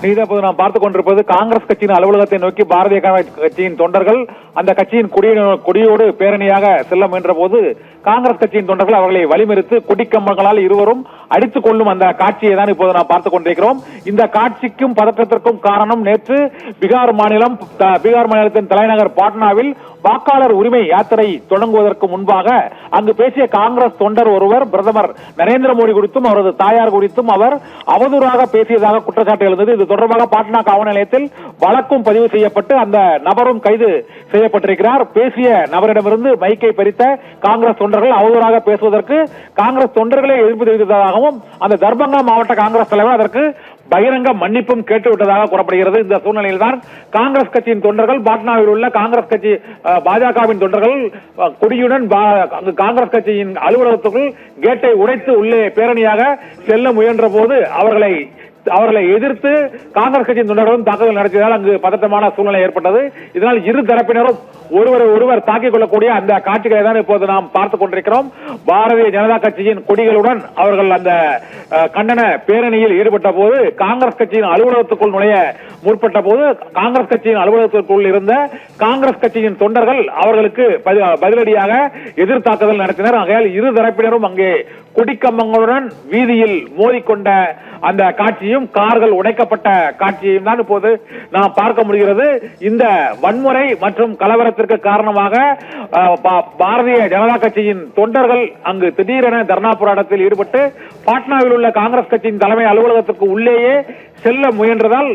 இப்போது நாம் பார்த்துக் கொண்டிருப்பது காங்கிரஸ் கட்சியின் அலுவலகத்தை நோக்கி பாரதிய கட்சியின் தொண்டர்கள் அந்த கட்சியின் கொடியோடு பேரணியாக செல்ல முயன்ற போது காங்கிரஸ் கட்சியின் தொண்டர்கள் அவர்களை வழிமறித்து கொடிக்கம்பங்களால் இருவரும் அடித்துக் கொள்ளும் அந்த காட்சியை தான் இப்போது நாம் பார்த்துக் கொண்டிருக்கிறோம். இந்த காட்சிக்கும் பதற்றத்திற்கும் காரணம் நேற்று பீகார் மாநிலத்தின் தலைநகர் பாட்னாவில் வாக்காளர் உரிமை யாத்திரை தொடங்குவதற்கு முன்பாக அங்கு பேசிய காங்கிரஸ் தொண்டர் ஒருவர் பிரதமர் நரேந்திர மோடி குறித்தும் அவரது தாயார் குறித்தும் அவர் அவதூறாக பேசியதாக குற்றச்சாட்டு எழுந்தது. இது தொடர்பாக பாட்னா காவல் நிலையத்தில் வழக்கும் பதிவு செய்யப்பட்டு அந்த நபரும் கைது செய்யப்பட்டிருக்கிறார். பேசிய நபரிடமிருந்து மைக்கை பறித்த காங்கிரஸ் தொண்டர்கள் அவதூறாக பேசுவதற்கு காங்கிரஸ் தொண்டர்களே எதிர்ப்பு தெரிவித்ததாகவும் அந்த தர்பங்கா மாவட்ட காங்கிரஸ் தலைவர் அதற்கு பகிரங்க மன்னிப்பும் கேட்டுவிட்டதாக கூறப்படுகிறது. இந்த சூழ்நிலையில் தான் காங்கிரஸ் கட்சியின் தொண்டர்கள் பாட்னாவில் உள்ள காங்கிரஸ் கட்சி பாஜகவின் தொண்டர்கள் கொடியுடன் காங்கிரஸ் கட்சியின் அலுவலகத்துக்குள் கேட்டை உடைத்து உள்ளே பேரணியாக செல்ல முயன்ற போது அவர்களை எதிர்த்து காங்கிரஸ் கட்சியின் தொண்டர்களும் தாக்குதல் நடத்தியதால் அங்கு பதட்டமான சூழ்நிலை ஏற்பட்டது. இதனால் இரு தரப்பினரும் ஒருவர் தாக்கிக் கொள்ளக்கூடிய அந்த காட்சிகளை தான் இப்போது நாம் பார்த்துக் கொண்டிருக்கிறோம். பாரதிய ஜனதா கட்சியின் கொடிகளுடன் அவர்கள் அந்த கண்டன பேரணியில் ஈடுபட்ட போது காங்கிரஸ் கட்சியின் அலுவலகத்துக்குள் நுழைய முற்பட்ட போது காங்கிரஸ் கட்சியின் அலுவலகத்திற்குள் இருந்த காங்கிரஸ் கட்சியின் தொண்டர்கள் அவர்களுக்கு பதிலடியாக எதிர் தாக்குதல் நடத்தினர். ஆகையால் இரு தரப்பினரும் அங்கே கொடிக்கம்பங்களுடன் வீதியில் மோதிக்கொண்ட அந்த காட்சியும் கார்கள் உடைக்கப்பட்ட காட்சியையும் தான் இப்போது நாம் பார்க்க முடிகிறது. இந்த வன்முறை மற்றும் கலவரத்திற்கு காரணமாக பாரதிய ஜனதா கட்சியின் தொண்டர்கள் அங்கு திடீரென தர்ணா போராட்டத்தில் ஈடுபட்டு பாட்னாவில் உள்ள காங்கிரஸ் கட்சியின் தலைமை அலுவலகத்திற்கு உள்ளேயே செல்ல முயன்றதால்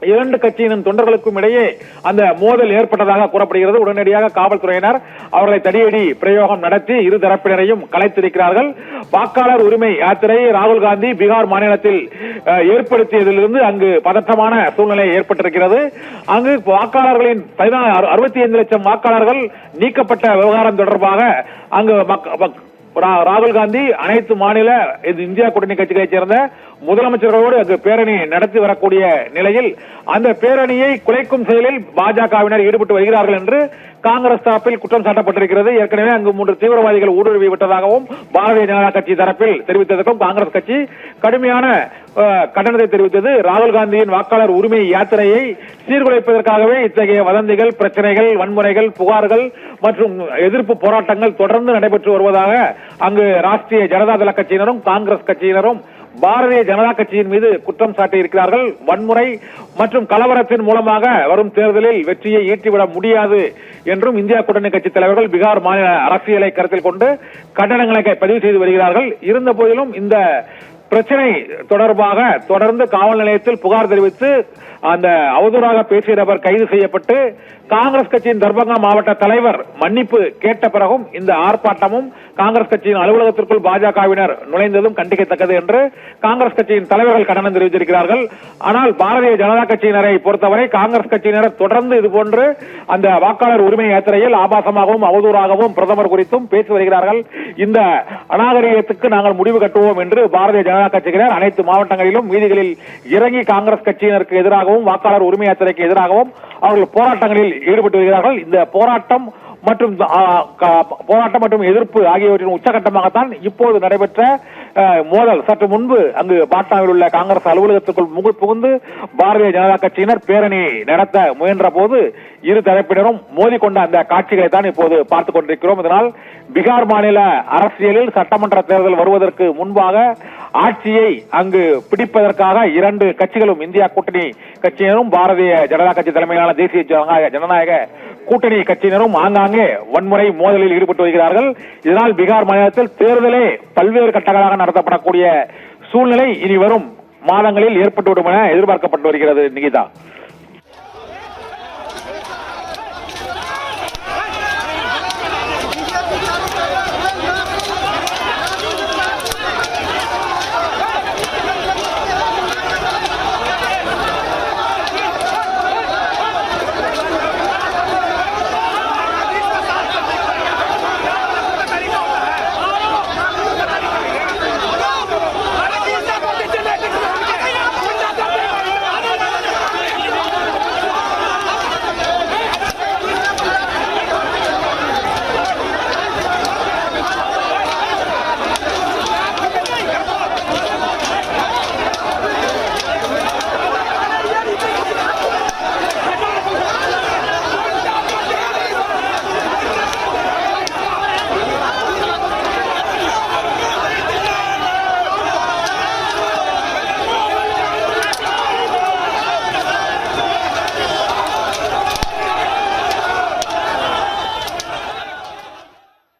இரண்டு கட்சியின் தொண்டர்களுக்கும் இடையே அந்த மோதல் ஏற்பட்டதாக கூறப்படுகிறது. உடனடியாக காவல்துறையினர் அவர்களை தடியடி பிரயோகம் நடத்தி இரு தரப்பினரையும் கலைத்திருக்கிறார்கள். வாக்காளர் உரிமை யாத்திரை ராகுல் காந்தி பீகார் மாநிலத்தில் ஏற்படுத்தியதிலிருந்து அங்கு பதற்றமான சூழ்நிலை ஏற்பட்டிருக்கிறது. அங்கு வாக்காளர்களின் 65 லட்சம் வாக்காளர்கள் நீக்கப்பட்ட விவகாரம் தொடர்பாக அங்கு ராகுல் காந்தி அனைத்து மாநில இந்தியா கூட்டணி கட்சிகளைச் சேர்ந்த முதலமைச்சர்களோடு அங்கு பேரணி நடத்தி வரக்கூடிய நிலையில் அந்த பேரணியை குலைக்கும் செயலில் பாஜகவினர் ஈடுபட்டு வருகிறார்கள் என்று காங்கிரஸ் தரப்பில் குற்றம் சாட்டப்பட்டிருக்கிறது. ஏற்கனவே அங்கு 3 தீவிரவாதிகள் ஊடுருவி விட்டதாகவும் பாரதிய ஜனதா கட்சி தரப்பில் தெரிவித்ததற்கும் காங்கிரஸ் கட்சி கடுமையான கண்டனத்தை தெரிவித்தது. ராகுல் காந்தியின் வாக்காளர் உரிமை யாத்திரையை சீர்குலைப்பதற்காகவே இத்தகைய வதந்திகள், பிரச்சனைகள், வன்முறைகள், புகார்கள் மற்றும் எதிர்ப்பு போராட்டங்கள் தொடர்ந்து நடைபெற்று வருவதாக அங்கு ராஷ்டிரிய ஜனதா தள கட்சியினரும் காங்கிரஸ் கட்சியினரும் பாரதிய ஜனதா கட்சியின் மீது குற்றம் சாட்டியிருக்கிறார்கள். வன்முறை மற்றும் கலவரத்தின் மூலமாக வரும் தேர்தலில் வெற்றியை ஈட்டிவிட முடியாது என்றும் இந்தியா கூட்டணி கட்சி தலைவர்கள் பீகார் மாநில அரசியலை கருத்தில் கொண்டு கண்டனங்களை பதிவு செய்து வருகிறார்கள். இருந்த போதிலும் இந்த பிரச்சனை தொடர்பாக தொடர்ந்து காவல் நிலையத்தில் புகார் தெரிவித்து அந்த அவதூறாக பேசிய நபர் கைது செய்யப்பட்டு காங்கிரஸ் கட்சியின் தர்பங்கா மாவட்ட தலைவர் மன்னிப்பு கேட்ட பிறகும் இந்த ஆர்ப்பாட்டமும் காங்கிரஸ் கட்சியின் அலுவலகத்திற்குள் பாஜகவினர் நுழைந்ததும் கண்டிக்கத்தக்கது என்று காங்கிரஸ் கட்சியின் தலைவர்கள் கண்டனம் தெரிவித்திருக்கிறார்கள். ஆனால் பாரதிய ஜனதா கட்சியினரை பொறுத்தவரை காங்கிரஸ் கட்சியினர் தொடர்ந்து இதுபோன்று அந்த வாக்காளர் உரிமை யாத்திரையில் ஆபாசமாகவும் அவதூறாகவும் பிரதமர் குறித்தும் பேசி வருகிறார்கள். இந்த அநாகரிகத்துக்கு நாங்கள் முடிவு கட்டுவோம் என்று பாரதிய ஜனதா கட்சியினர் அனைத்து மாவட்டங்களிலும் வீதிகளில் இறங்கி காங்கிரஸ் கட்சியினருக்கு எதிராகவும் வாக்காளர் உரிமை யாத்திரைக்கு எதிராகவும் அவர்கள் போராட்டங்களில் ஈடுபட்டு வருகிறார்கள். இந்த போராட்டம் மற்றும் எதிர்ப்பு ஆகியவற்றின் உச்சகட்டமாகத்தான் இப்போது நடைபெற்ற மோதல். சற்று முன்பு அங்கு பாட்னாவில் உள்ள காங்கிரஸ் அலுவலகத்திற்குள் புகுந்து பாரதிய ஜனதா கட்சியினர் பேரணி நடத்த முயன்ற போது இரு தரப்பினரும் மோதிக்கொண்ட அந்த காட்சிகளை தான் இப்போது பார்த்துக் கொண்டிருக்கிறோம். இதனால் பீகார் மாநில அரசியலில் சட்டமன்ற தேர்தல் வருவதற்கு முன்பாக ஆட்சியை அங்கு பிடிப்பதற்காக இரண்டு கட்சிகளும் இந்தியா கூட்டணி கட்சியினரும் பாரதிய ஜனதா கட்சி தலைமையிலான தேசிய ஜனநாயக கூட்டணி கட்சியினரும் ஆங்காங்கே வன்முறை மோதலில் ஈடுபட்டு வருகிறார்கள். இதனால் பீகார் மாநிலத்தில் தேர்தலே பல்வேறு கட்டங்களாக நடத்தப்படக்கூடிய சூழ்நிலை இனி வரும் மாதங்களில் ஏற்பட்டுவிடும் என எதிர்பார்க்கப்பட்டு வருகிறது. நிகிதா.